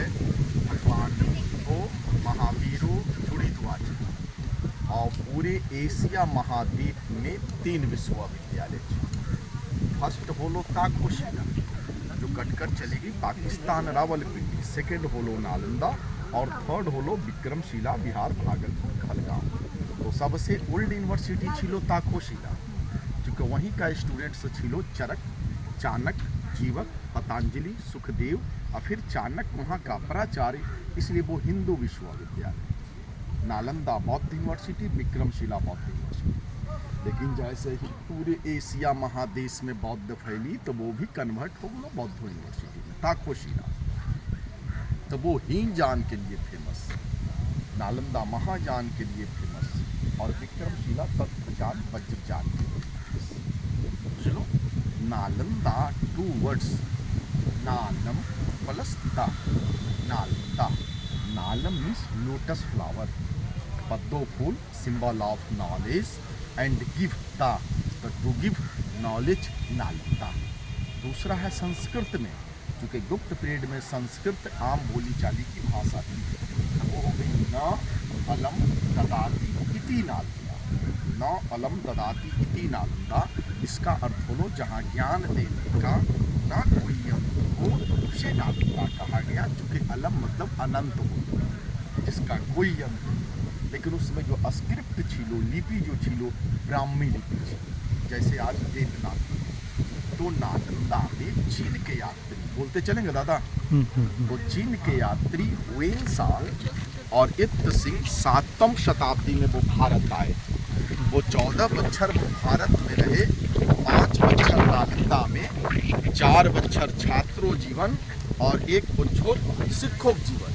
भगवान बुद्धो महावीरो जुड़ित और पूरे एशिया महाद्वीप में 3 विश्वविद्यालय छे। फर्स्ट होलो ताक्षशिला जो कटकर चलेगी पाकिस्तान रावलपिंडी, सेकेंड होलो नालंदा और थर्ड होलो विक्रमशिला बिहार भागलपुर खलगांव। तो सबसे ओल्ड यूनिवर्सिटी छिलो ताक्षशिला, क्योंकि वहीं का स्टूडेंट्स छिलो चरक, चाणक्य, जीवक, पतंजलि, सुखदेव और फिर चाणक्य वहाँ का प्राचार्य, इसलिए वो हिंदू विश्वविद्यालय। नालंदा बौद्ध यूनिवर्सिटी, विक्रमशिला बौद्ध यूनिवर्सिटी। लेकिन जैसे ही पूरे एशिया महादेश में बौद्ध फैली तो वो भी कन्वर्ट हो गया बौद्ध यूनिवर्सिटी में, ताक्षशिला। तो वो हीनयान के लिए फेमस, नालंदा महायान के लिए फेमस और विक्रमशिला तत्वज्ञान वज्रज्ञान के लिए फेमस। चलो, नालंदा 2 वर्ड्स, नालम प्लस दा, नालंदा। नालम मीन्स लोटस फ्लावर, पद्दो फूल, symbol of knowledge and give दा, तो टू गिव नॉलेज नालंदा। दूसरा है संस्कृत में, क्योंकि गुप्त पीरियड में संस्कृत आम बोली चाली की भाषा थी, वो हो गई न अलम ददाती इति नालंदा, न अलम ददाती इति नालंदा। इसका अर्थ हो जहाँ ज्ञान देने का ना कोई अंत हो उसे नालंदा कहा गया, चूँकि अलम मतलब अनंत हो, जिसका कोई अंत नहीं। लेकिन उसमें जो स्क्रिप्ट छिलो, लिपि जो छिलो, ब्राह्मी लिपि थी, जैसे आज देवनागरी। तो नालंदा में चीन के यात्री, बोलते चलेंगे दादा, तो चीन के यात्री वेनसांग और इत सिंह 7वीं शताब्दी में वो भारत आए। वो 14 बच्छर भारत में रहे, 5 बच्छर नालंदा में, 4 बच्छर छात्रों जीवन और 1 बच्छर शिक्षक जीवन।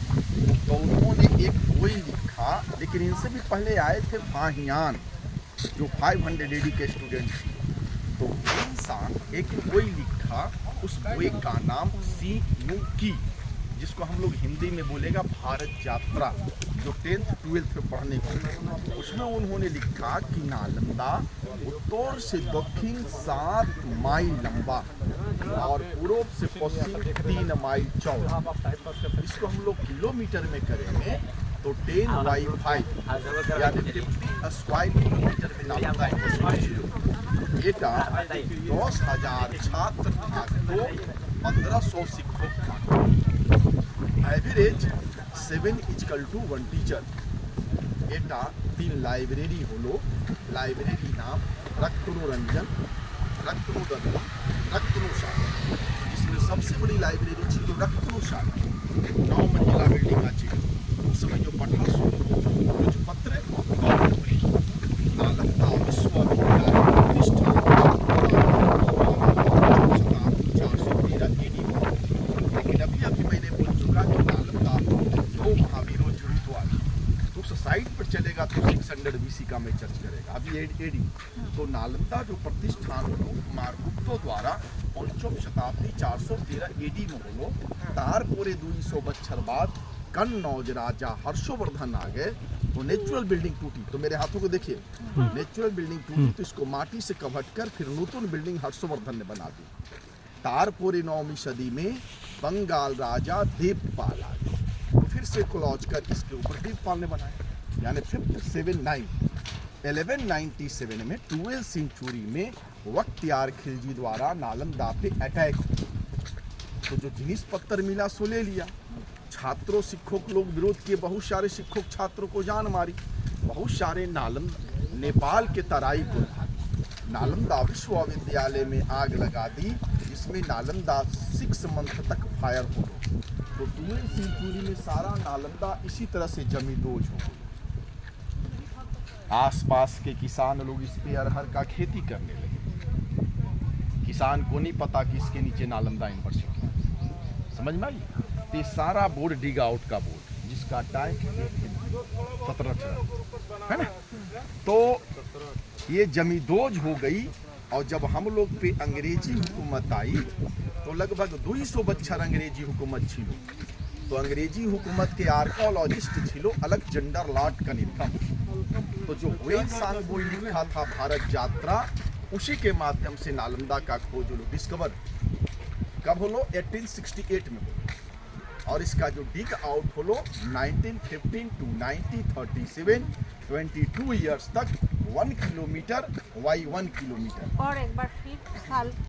तो उन्होंने एक वही लिखा, लेकिन इनसे भी पहले आए थे फाहियान जो 500 AD के स्टूडेंट थे। तो इंसान एक वही लिखा, उस वही का नाम सी यू की, जिसको हम लोग हिंदी में बोलेगा भारत यात्रा, जो 10th 12th में पढ़ने को। उसमें उन्होंने लिखा कि नालंदा उत्तर से दक्षिण 7 माइल लंबा और पूर्व से पश्चिम 3 माइल चौड़ा। इसको हम लोग किलोमीटर में करेंगे तो 10/5 यानी 50 स्क्वायर किलोमीटर में नालंदा এটা 10,000 छात्र থাকতো, 1500 শিক্ষক থাকতো। Average 7=1 teacher. এটা 3 লাইব্রেরি হলো, লাইব্রেরি নাম रत्नरंजन, रत्नोदर्पण, रत्नशाला। इसमें सबसे बड़ी लाइब्रेरी थी रत्नशाला, 9 मंजिला बिल्डिंग थी। उस समय जो पठा सो कुछ पत्र नालंदा विश्वविद्यालय प्रतिष्ठा 413 AD। लेकिन अभी मैंने बोल चुका कि नालंदा 2 महावीरों जुड़ित हुआ। तो उस साइट पर चलेगा तो 600 BC का मैं चर्च करेगा, अभी AD। तो नालंदा जो प्रतिष्ठान हो कुमार गुप्तो द्वारा 5वीं शताब्दी 413 AD में हो, तार पूरे 200 बच्छर बाद कन्नौज राजा हर्षवर्धन आ गए, तो नेचुरल बिल्डिंग टूटी। तो मेरे हाथों को देखिए, नेचुरल बिल्डिंग टूटी तो इसको माटी से कवर्ट कर फिर नूतन बिल्डिंग हर्षवर्धन ने बना दी। तारपुरी 9वीं सदी में बंगाल राजा देवपाल आ गए, तो फिर से क्लॉज कर इसके ऊपर देवपाल ने बनाया, यानी 1197 में 12वीं सेंचुरी में बख्तियार खिलजी द्वारा नालंदा पे अटैक हुआ। तो जो जिनिस पत्थर मिला सो ले लिया। छात्रों शिक्षक लोग विरोध किए, बहुत सारे शिक्षक छात्रों को जान मारी, बहुत सारे नालंदा नेपाल के तराई को नालंदा विश्वविद्यालय में आग लगा दी, जिसमें नालंदा 6 मंथ तक फायर हो गई। तो 12वीं सेंचुरी में सारा नालंदा इसी तरह से जमींदोज हो गई। आसपास के किसान लोग इस पे अरहर का खेती करने लगे। किसान को नहीं पता कि इसके नीचे नालंदा यूनिवर्सिटी, समझ में आई। तो ये सारा बोर्ड डिग आउट का बोर्ड, जिसका टाइम 17 है ना। तो ये जमींदोज हो गई। और जब हम लोग पे अंग्रेजी हुकूमत आई तो लगभग 200 बच्छर अंग्रेजी हुकूमत छिलो। तो अंग्रेजी हुकूमत के आर्कोलॉजिस्ट छिलो अलेक्जेंडर लॉर्ड कनिंघम। तो जो वेनसांग बोई लिखा था भारत यात्रा, उसी के माध्यम से नालंदा का खोज लो डिस्कवर कब होलो 1868 में हो। और इसका जो डिग आउट हलो 1915 टू 1937 22 ईयर्स तक 1 किलोमीटर बाई 1 किलोमीटर। और एक बार फिर साल